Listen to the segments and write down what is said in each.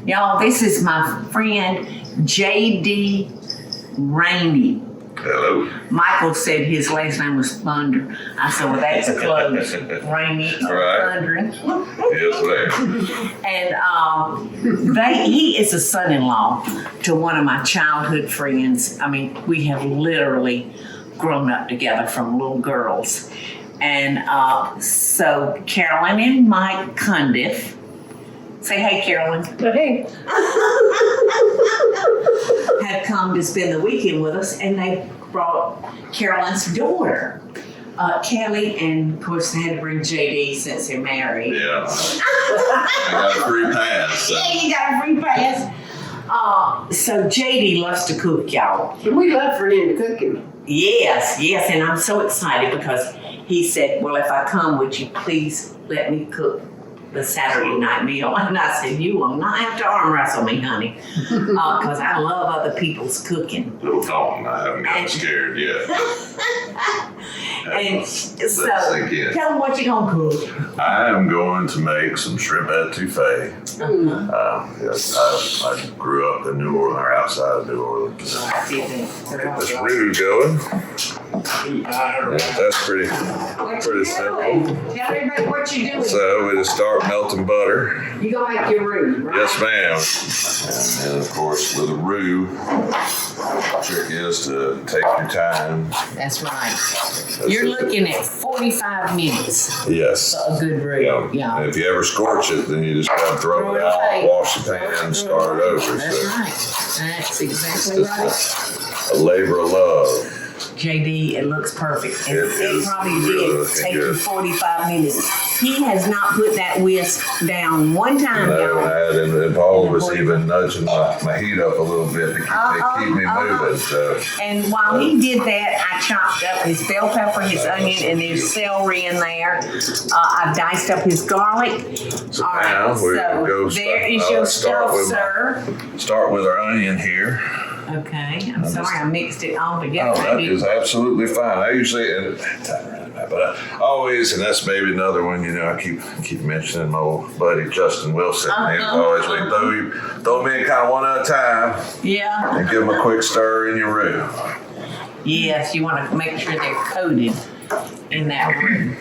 Y'all, this is my friend J.D. Rainey. Hello. Michael said his last name was Thunder. I said, well, that's close. Rainey or Right. Thundering. Yes, ma'am. And he is a son-in-law to one of my childhood friends. I mean, we have literally grown up together from little girls. And so Carolyn and Mike Cundiff, say hey, Carolyn. Hey. Have come to spend the weekend with us, and they brought Carolyn's daughter, Kelly, and of course they had to bring JD since they're married. Yeah. I got a free pass. So. Yeah, you got a free pass. So JD loves to cook, y'all. And we love for him to cook him. Yes, and I'm so excited because he said, well, if I come, would you please let me cook the Saturday night meal? And I said, you will not have to arm wrestle me, honey, because I love other people's cooking. Little Dalton, I haven't gotten scared yet. And so, again. tell them what you're going to cook. I am going to make some shrimp étouffée. Yes, I grew up in New Orleans, or outside of New Orleans. Get this roux going. Yeah, that's pretty simple. Tell everybody what you're doing. So we just start melting butter. You're going to make your roux, right? Yes, ma'am. And then, of course, with a roux, the trick is to take your time. That's right. You're looking at 45 minutes Yes. for a good roux. Yeah. And if you ever scorch it, then you just gotta throw it out, away. wash the pan, start it over. That's So right. That's exactly right. a labor of love. JD, it looks perfect. And It it is probably really did take you good. 45 minutes. He has not put that whisk down one time, No, y'all. and Paul was even nudging my heat up a little bit to keep me moving. So And while he did that, I chopped up his bell pepper, his onion, and there's celery in there. I diced up his garlic. So All right, now we're gonna go there is your stuff, sir. Start with our onion here. Okay, I'm sorry I mixed it all together. Oh, that is absolutely fine. I usually, but I always, and that's maybe another one. You know, I keep mentioning my old buddy Justin Wilson. He always like throw me in kind of one at a time Yeah. and give them a quick stir in your roux. Yes, you want to make sure they're coated in that roux.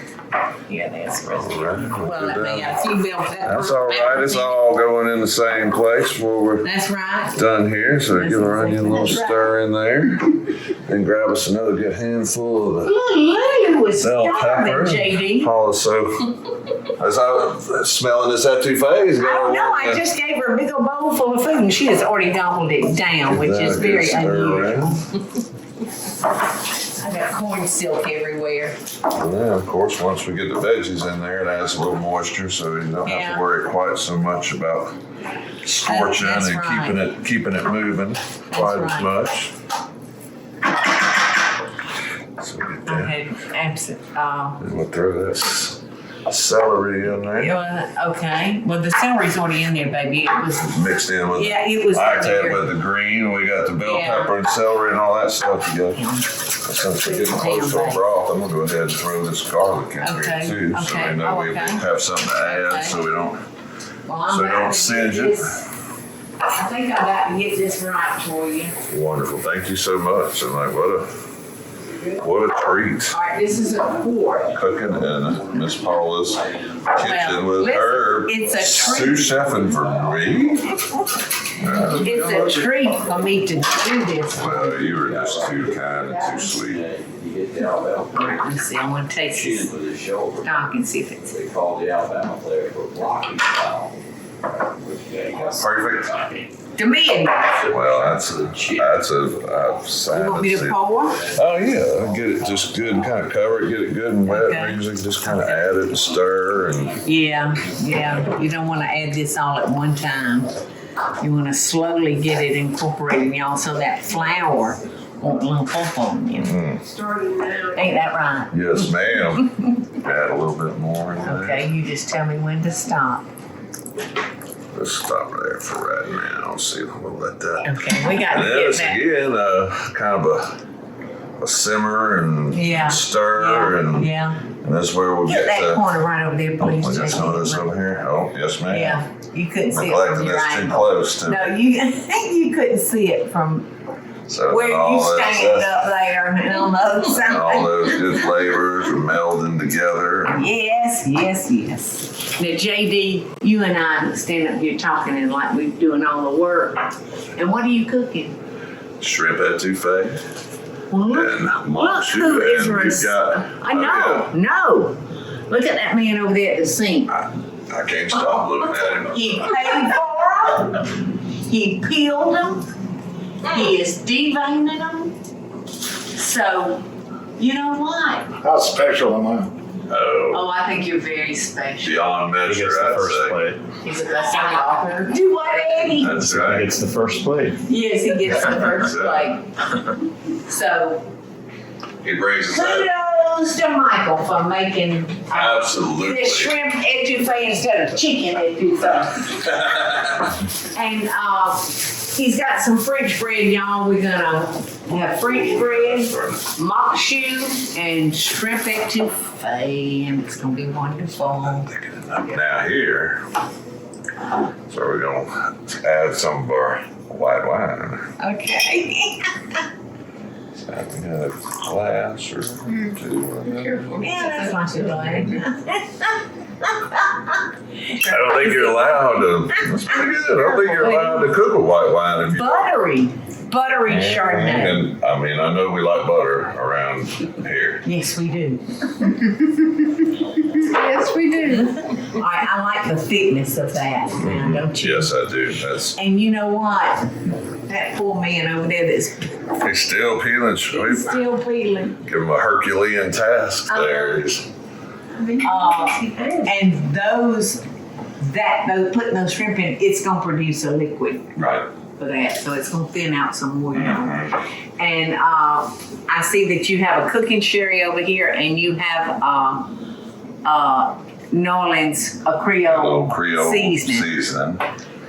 Yeah, that's right. All right, Well, let me got a few bell peppers. that's all right. It's all going in the same place where we're That's right. done here. So That's give our onion a little exactly stir in there. Then grab us another good handful of the Lily was bell starving, pepper. JD. Paul is so. As I was smelling this étouffée, he's I going. don't know. I just gave her a big old bowl full of food, and she has already gobbled it down, which is very unusual. I got corn silk everywhere. And then, of course, once we get the veggies in there, it adds a little moisture, so you don't have to worry quite so much about scorching That's and right. keeping it moving quite as right. much. So we get I that. had absent. And we'll throw this celery in there, Okay. Well, the celery's already in there, baby. It was. mixed in with. Yeah, it was. I said there. with the green, we got the bell Yeah. pepper and celery and all that stuff together. Since we're getting close to a broth, I'm gonna go ahead and throw this garlic in Okay, here too, so okay, we know we okay. have something to add, Okay. so we don't Well, I'm so about don't to singe get it. this- I think I got to get this right for you. Wonderful. Thank you so much. And like what a treat. All right, this is a quart. Cooking in Miss Paula's kitchen with listen, her it's a sous chefing for me. It's a treat for me to do this. Well, you were just too kind and too sweet. All right, let's see. I want to taste this with his shoulder. stock and see if it's. They called the Alabama player for blocking foul. Perfect. To me, it is. Well, that's a You sign want me to to see. pour? Oh yeah, get it just good and kind of cover it, get it good and wet. Okay. Usually just kind of add it and stir and Yeah. You don't want to add this all at one time. You want to slowly get it incorporated, y'all, so that flour won't lump up on you. Starting now. Ain't that right? yes, ma'am. Add a little bit more in there. Okay, you just tell me when to stop. Let's stop there for right now. See, we'll let that. Okay, we got to And then get it's that. again kind of a simmer and Yeah. stir and Yeah. And that's where we'll Get get that to. corner right over there, Oh, please. we got some of this Jackie. over here. Oh, yes, ma'am. Yeah, you couldn't see it Neglected from your this too angle. close to No, me. you couldn't see it from So where all you that stand stuff- up there and on the other and all side. those good flavors are melding together. Yes. Now, JD, you and I stand up here talking and like we're doing all the work. And what are you cooking? Shrimp Étouffée Well, look, and look monk who is and we've got. I know. No. Look at that man over there at the sink. I can't stop looking at him. He paid for them. He peeled them. He is deveining them. So, you know what? How special am I? Oh, Oh, I think you're very special. beyond He measure, gets the I'd first say. plate. He's the best author. Do what, Eddie? That's He right. gets the first plate. Yes, he gets the first plate. So, He brings us that. kudos to Michael for making Absolutely. the shrimp etouffee instead of chicken etouffee. And he's got some French bread, y'all. We're gonna have French bread, mock choux, and shrimp etouffee, and it's gonna be wonderful. Now here, so we're gonna add some of our white wine. Okay. So we got a glass or two. Yeah, that's not too bad. I don't think you're allowed to. That's pretty good. I don't think you're allowed to cook with white wine if you. Buttery Chardonnay. And I mean, I know we like butter around here. Yes, we do. Yes, we do. I like the thickness of that now, don't you? Yes, I do. That's And you know what? That poor man over there that's he's still peeling. We still peeling. give him a Herculean task there. And putting those shrimp in, it's gonna produce a liquid Right. for that, so it's gonna thin out some more. And I see that you have a cooking sherry over here, and you have New Orleans a A Creole, little Creole seasoning.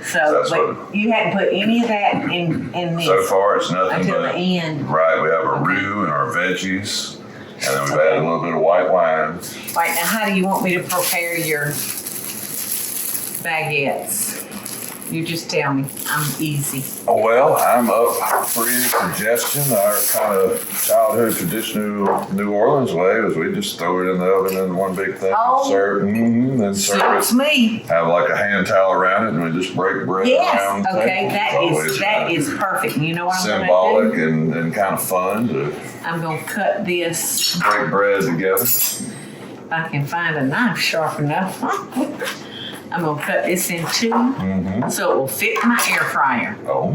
So, That's but what- you hadn't put any of that in this So far, it's nothing until the but end. right. We have our roux and our veggies, and then we've added a little bit of white wine. Right now, how do you want me to prepare your baguettes? You just tell me. I'm easy. Well, I'm up for any suggestion. Our kind of childhood traditional New Orleans way is we just throw it in the oven in one big thing, Oh. serve, then serve Suits it. me. Have like a hand towel around it, and we just break bread Yes. around. the Okay. table. That It's always kind of is perfect. You know what I'm symbolic gonna do? and kind of fun to I'm gonna cut this. break bread together. If I can find a knife sharp enough. I'm gonna cut this in two so it will fit my air fryer. Oh, all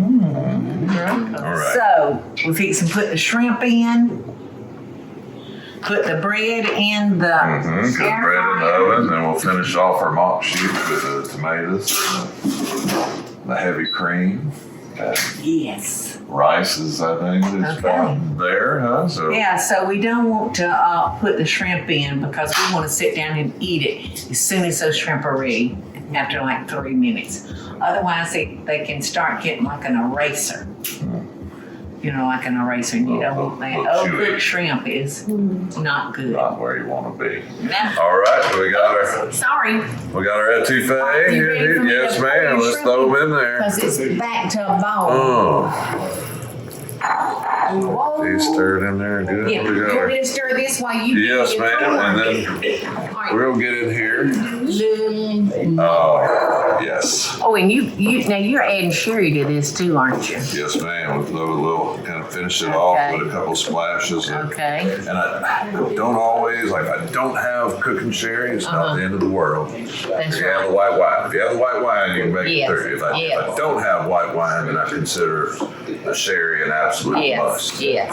right. So we fix and put the shrimp in, put the bread in the Cook air bread in the fryer. oven, then we'll finish off our mock shoot with the tomatoes, the heavy cream. Yes. Rice is, I think, is Okay. about there, huh? So Yeah, so we don't want to put the shrimp in because we want to sit down and eat it as soon as those shrimp are ready after like 3 minutes. Otherwise, they can start getting like an eraser. You know, like an eraser, and you don't want that. Little Oh, chewy. good shrimp is not good. not where you want to be. Now, All right, so we got our sorry, etouffée. You ready for me Yes, to pour ma'am. your Let's shrimp throw in? them in there. because it's back to a ball. Oh, Whoa. these stirred in there good. Yeah, We got you're our- going to stir this while you Yes, do your ma'am. corn. And then All right. we'll get in here. Little- Oh, yes. Oh, and you now you're adding sherry to this too, aren't you? Yes, ma'am. We'll throw a little, kind of finish it off Okay. with a couple splashes. Okay. And I don't always, like, I don't have cooking sherry. It's not the end of the world. That's If you have the right. white wine. If you have the white wine, you can make Yes, it through. If I don't have white wine, then I consider the sherry an absolute Yes. must. Yes.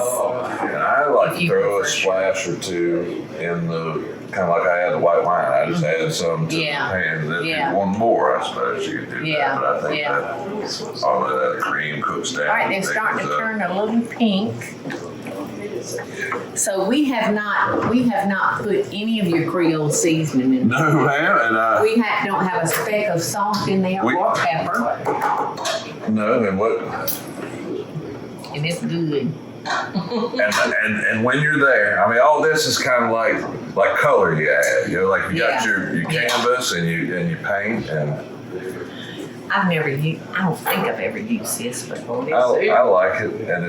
And I like If to you throw a prefer splash or two in the, kind of like I had the white wine. I just add some to Yeah. the pan. And if Yeah. you want more, I suppose you could do Yeah. that. But I think Yeah. that all of that cream cooks down. All right, they're and starting to thickens up. turn a little pink. So we have not put any of your Creole seasoning in. No, ma'am. And We don't have a speck of salt in there We- or pepper, no, and what? and it's good. And when you're there, I mean, all this is kind of like color you add. You know, like you got your canvas and you paint and. I don't think I've ever used this before. I like it, and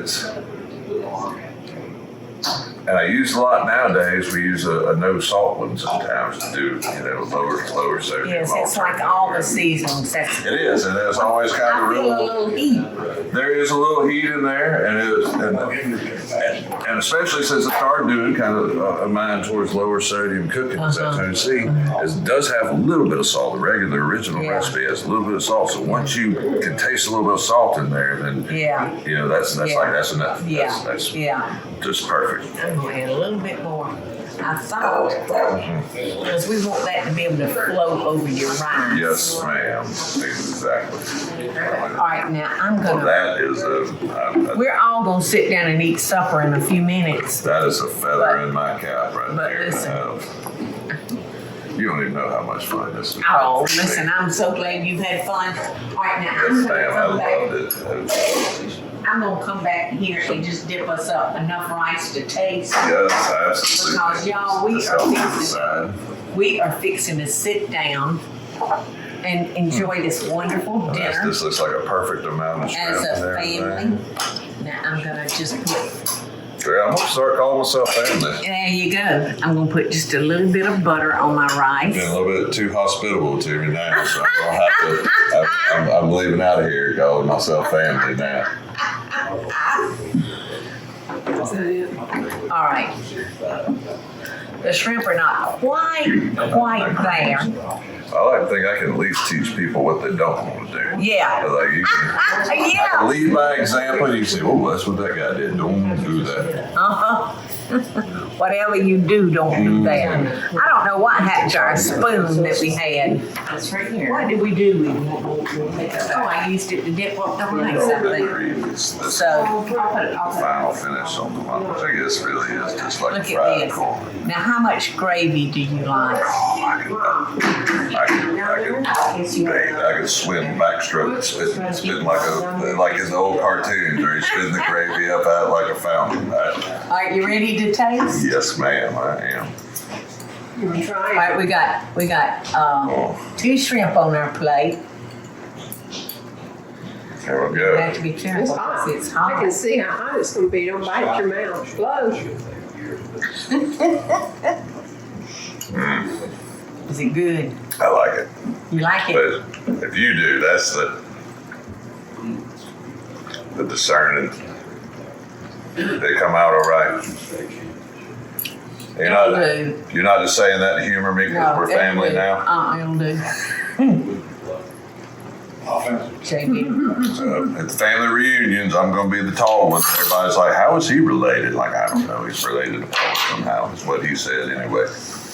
and I use a lot nowadays. We use a no salt one sometimes to do, lower sodium. Yes, it's like all the seasonings. It is, and it's always kind of I feel a little heat. There is a little heat in there, and especially since I started doing kind of a mind towards lower sodium cooking in Tennessee, it does have a little bit of salt. The regular original recipe has a little bit of salt. So once you can taste a little bit of salt in there, then that's enough. That's just perfect. I'm going to add a little bit more. I thought, because we want that to be able to flow over your rice. Yes, ma'am. Exactly. All right, now I'm going to. That is we're all going to sit down and eat supper in a few minutes. That is a feather in my cap right there. Listen. You don't even know how much fun this is. Oh, listen, I'm so glad you've had fun. All right, now I'm going to come back. I'm going to come back here and just dip us up enough rice to taste. Yes, absolutely. Because y'all, we are fixing to sit down and enjoy this wonderful dinner. This looks like a perfect amount of shrimp as a family. Now I'm going to just put. I'm going to start calling myself family. There you go. I'm going to put just a little bit of butter on my rice. You're a little bit too hospitable to me now, so I'm going to have to. I'm leaving out of here, calling myself family now. All right. The shrimp are not quite there. I like to think I can at least teach people what they don't want to do. Yeah. Like you can, I can lead by example. You can say, "Oh, that's what that guy did. Don't do that." Whatever you do, don't do that. I don't know what happened to our spoon that we had. That's right here. What did we do? I used it to dip up the rice, I think. So I'll put final finish on the one, which I guess really is just like look fried at this. corn. Now, how much gravy do you like? I could swim backstroke, spitting like in the old cartoons where he's spitting the gravy up out like a fountain. Are you ready to taste? Yes, ma'am, I am. You can try All right, we got 2 shrimp on our plate. There we You go. have to be careful It's hot. because it's I can hot. see how hot it's going to be. Don't bite your mouth. Close. Is it good? I like it. You like it? But if you do, that's the discerning. They come out all right. You're not just saying that to humor me because we're family now. It'll do. JB. At the family reunions, I'm going to be the tall one. Everybody's like, "How is he related?" Like, I don't know. He's related to Paula somehow. Is what he said anyway.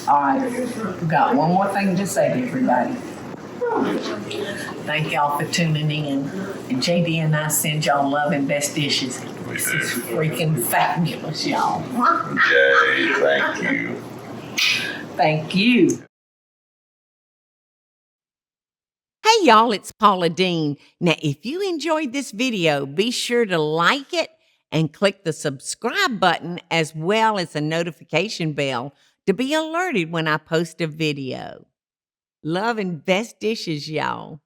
All right, we've got one more thing to say to everybody. Thank y'all for tuning in. And JD and I send y'all love and best dishes. This is freaking fabulous, y'all. Yay, thank you. Thank you. Hey y'all, it's Paula Deen. Now, if you enjoyed this video, be sure to like it and click the subscribe button as well as the notification bell to be alerted when I post a video. Love and best dishes, y'all.